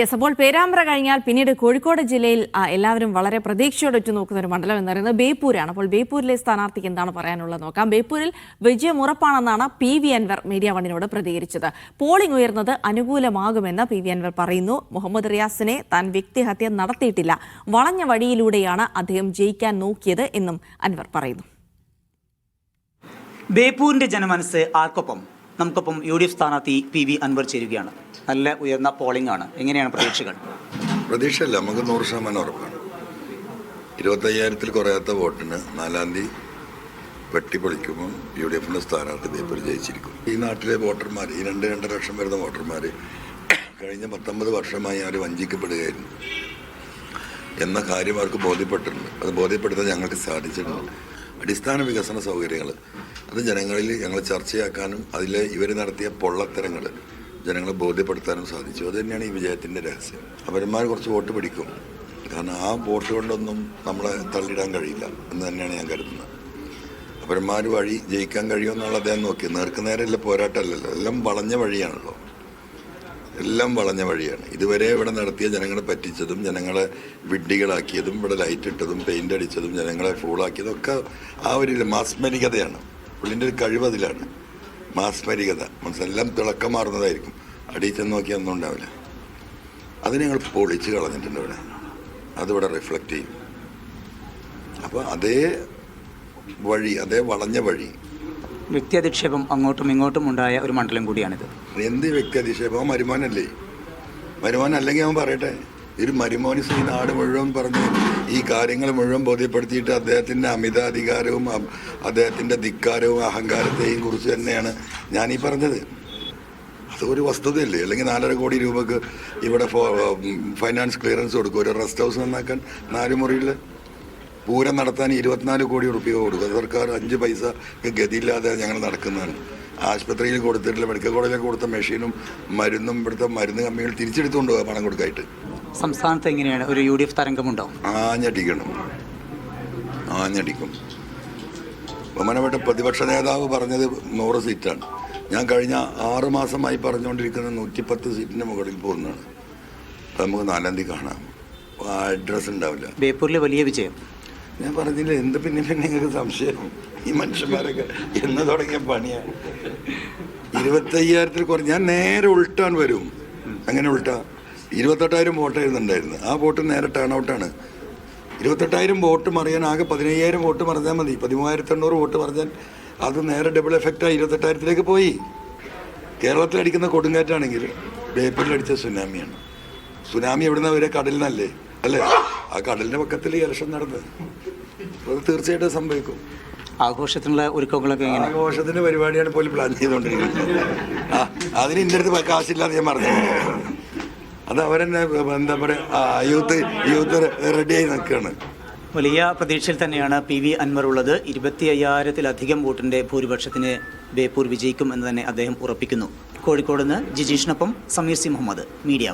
Yes, അപ്പോൾ പേരാമ്പ്ര കഴിഞ്ഞാൽ പിന്നീട് കോഴിക്കോട് ജില്ലയിൽ എല്ലാവരും വളരെ പ്രതീക്ഷയോടെ നോക്കുന്ന ഒരു മണ്ഡലം എന്ന് പറയുന്നത് ബേപ്പൂരാണ്. അപ്പോൾ ബേപ്പൂരിലെ സ്ഥാനാർത്ഥിക്ക് എന്താണ് പറയാനുള്ളത് നോക്കാം. ബേപ്പൂരിൽ വിജയം ഉറപ്പാണെന്നാണ് PV അൻവർ മീഡിയ വണ്ണിനോട് പ്രതികരിച്ചത്. പോളിംഗ് ഉയർന്നത് അനുകൂലമാകുമെന്ന് PV അൻവർ പറയുന്നു. മുഹമ്മദ് റിയാസിനെ താൻ വ്യക്തിഹത്യ നടത്തിയിട്ടില്ല, വളഞ്ഞ വഴിയിലൂടെയാണ് അദ്ദേഹം ജയിക്കാൻ നോക്കിയത് എന്നും അൻവർ പറയുന്നു. ബേപ്പൂരിന്റെ ജനമനസ് ആർക്കൊപ്പം? നമുക്കൊപ്പം UDF സ്ഥാനാർത്ഥി PV അൻവർ ചേരുകയാണ്. നല്ല ഉയർന്ന പോളിംഗ് ആണ്. എങ്ങനെയാണ് പ്രതീക്ഷകൾ? പ്രതീക്ഷയല്ല, നമുക്ക് 100% ഉറപ്പാണ്. 25,000-ൽ കുറയാത്ത വോട്ടിന് 4-ാം തീയതി വെട്ടിപ്പൊളിക്കുമ്പോൾ UDFന്റെ സ്ഥാനാർത്ഥി ബേപ്പൂർ ജയിച്ചിരിക്കും. ഈ നാട്ടിലെ വോട്ടർമാർ, ഈ 2-2.5 ലക്ഷം വരുന്ന വോട്ടർമാർ കഴിഞ്ഞ 19 വർഷമായി അവർ വഞ്ചിക്കപ്പെടുകയായിരുന്നു എന്ന കാര്യം അവർക്ക് ബോധ്യപ്പെട്ടിട്ടുണ്ട്. അത് ബോധ്യപ്പെടുത്താൻ ഞങ്ങൾക്ക് സാധിച്ചിട്ടുണ്ട്. അടിസ്ഥാന വികസന സൗകര്യങ്ങൾ അത് ജനങ്ങളിൽ ഞങ്ങൾ ചർച്ചയാക്കാനും അതിൽ ഇവർ നടത്തിയ പൊള്ളത്തരങ്ങൾ ജനങ്ങളെ ബോധ്യപ്പെടുത്താനും സാധിച്ചു. അത് തന്നെയാണ് ഈ വിജയത്തിൻ്റെ രഹസ്യം. അവന്മാർ കുറച്ച് വോട്ട് പിടിക്കും, കാരണം ആ വോട്ട് കൊണ്ടൊന്നും നമ്മളെ തള്ളിയിടാൻ കഴിയില്ല എന്ന് തന്നെയാണ് ഞാൻ കരുതുന്നത്. അവന്മാർ വഴി ജയിക്കാൻ കഴിയുമെന്നുള്ള അദ്ദേഹം നോക്കി. നേർക്കുനേരല്ല, പോരാട്ടമല്ലല്ലോ, എല്ലാം വളഞ്ഞ വഴിയാണല്ലോ, എല്ലാം വളഞ്ഞ വഴിയാണ്. ഇതുവരെ ഇവിടെ നടത്തിയ ജനങ്ങളെ പറ്റിച്ചതും ജനങ്ങളെ വിഡ്ഢികളാക്കിയതും ഇവിടെ ലൈറ്റ് ഇട്ടതും പെയിൻ്റ് അടിച്ചതും ജനങ്ങളെ ഫൂളാക്കിയതും ഒക്കെ ആ ഒരു മാസ്മരികതയാണ്. പുള്ളിൻ്റെ ഒരു കഴിവ് അതിലാണ്, മാസ്മരികത. മനസ്സെല്ലാം തിളക്കം മാറുന്നതായിരിക്കും, അടിയിൽ ചെന്ന് നോക്കിയാൽ ഒന്നും ഉണ്ടാവില്ല. അത് ഞങ്ങൾ പൊളിച്ച് കളഞ്ഞിട്ടുണ്ട് ഇവിടെ, അതിവിടെ റിഫ്ലക്റ്റ് ചെയ്യും. അപ്പോൾ അതേ വഴി, അതേ വളഞ്ഞ വഴി. വ്യക്തി അധിക്ഷേപം അങ്ങോട്ടും ഇങ്ങോട്ടും ഉണ്ടായ ഒരു മണ്ഡലം കൂടിയാണിത്. എന്ത് വ്യക്തി അധിക്ഷേപം? മരുമോനല്ലേ? മരുമോൻ അല്ലെങ്കിൽ അവൻ പറയട്ടെ. ഒരു മരുമോനിസ് ഈ നാട് മുഴുവൻ പറഞ്ഞ് ഈ കാര്യങ്ങൾ മുഴുവൻ ബോധ്യപ്പെടുത്തിയിട്ട് അദ്ദേഹത്തിൻ്റെ അമിതാധികാരവും അദ്ദേഹത്തിൻ്റെ ധിക്കാരവും അഹങ്കാരത്തെയും കുറിച്ച് തന്നെയാണ് ഞാനീ പറഞ്ഞത്. അതൊരു വസ്തുതയല്ലേ? അല്ലെങ്കിൽ 4.5 കോടി രൂപക്ക് ഇവിടെ ഫൈനാൻസ് ക്ലിയറൻസ് കൊടുക്കും. ഒരു റെസ്റ്റ് ഹൗസ് നന്നാക്കാൻ 4 മുറിയിൽ പൂരം നടത്താൻ 24 കോടി റുപ്യ കൊടുക്കും. സർക്കാർ 5 പൈസ ഗതിയില്ലാതെ ഞങ്ങൾ നടക്കുന്നതാണ്. ആശുപത്രിയിൽ കൊടുത്തിട്ടില്ല, മെഡിക്കൽ കോളേജിൽ കൊടുത്ത മെഷീനും മരുന്നും ഇവിടുത്തെ മരുന്ന് കമ്മികൾ തിരിച്ചെടുത്തുകൊണ്ട് പോകാം പണം കൊടുക്കായിട്ട്. സംസ്ഥാനത്ത് എങ്ങനെയാണ് ഒരു UDF തരംഗമുണ്ടോ? ആഞ്ഞടിക്കണം, ആഞ്ഞടിക്കും. ബഹുമാനപ്പെട്ട പ്രതിപക്ഷ നേതാവ് പറഞ്ഞത് 100 സീറ്റാണ്. ഞാൻ കഴിഞ്ഞ 6 മാസമായി പറഞ്ഞുകൊണ്ടിരിക്കുന്ന 110 സീറ്റിൻ്റെ മുകളിൽ പോകുന്നതാണ്. അത് നമുക്ക് 4-ാം തീയതി കാണാം. അഡ്രസ്സ് ഉണ്ടാവില്ല. ബേപ്പൂരിലെ വലിയ വിജയം ഞാൻ പറഞ്ഞില്ല. എന്ത് പിന്നെ നിങ്ങൾക്ക് സംശയം? ഈ മനുഷ്യന്മാരൊക്കെ എന്ന് തുടങ്ങിയ പണിയാണ്. 25,000-ൽ കുറഞ്ഞ് ഞാൻ നേരെ ഉൾട്ടാൻ വരും. അങ്ങനെ ഉൾട്ടാ 28,000 വോട്ടായിരുന്നു ഉണ്ടായിരുന്നത്. ആ വോട്ട് നേരെ ടേൺ ഔട്ടാണ്. 28,000 വോട്ട് മറിയാൻ ആകെ 15,000 വോട്ട് മറിഞ്ഞാൽ മതി. 13,800 വോട്ട് മറിഞ്ഞാൽ അത് നേരെ ഡബിൾ എഫക്റ്റായി 28,000-ലേക്ക് പോയി. കേരളത്തിൽ അടിക്കുന്ന കൊടുങ്കാറ്റാണെങ്കിൽ ബേപ്പൂരിൽ അടിച്ച സുനാമിയാണ്. സുനാമി എവിടുന്ന വരെ? കടലിൽ നിന്നല്ലേ? അല്ലേ? ആ കടലിൻ്റെ പക്കത്തിൽ ഇലക്ഷൻ നടന്നത്. അത് തീർച്ചയായിട്ടും സംഭവിക്കും. ആഘോഷത്തിനുള്ള ഒരുക്കങ്ങളൊക്കെ എങ്ങനെ? ആഘോഷത്തിൻ്റെ പരിപാടിയാണ് പോലും പ്ലാൻ ചെയ്തുകൊണ്ടിരിക്കുന്നത്. അതിന് എൻ്റെ അടുത്ത് കാശില്ലാതെ ഞാൻ പറഞ്ഞു. അത് അവരെന്നെ എന്താ പറയുക, യൂത്ത് റെഡിയായി നിൽക്കുകയാണ്. വലിയ പ്രതീക്ഷയിൽ തന്നെയാണ് PV അൻവർ ഉള്ളത്. 25,000-ലധികം വോട്ടിൻ്റെ ഭൂരിപക്ഷത്തിന് ബേപ്പൂർ വിജയിക്കും എന്ന് തന്നെ അദ്ദേഹം ഉറപ്പിക്കുന്നു. കോഴിക്കോട് നിന്ന് ജിജീഷിനൊപ്പം സമീർ സി മുഹമ്മദ്, മീഡിയ.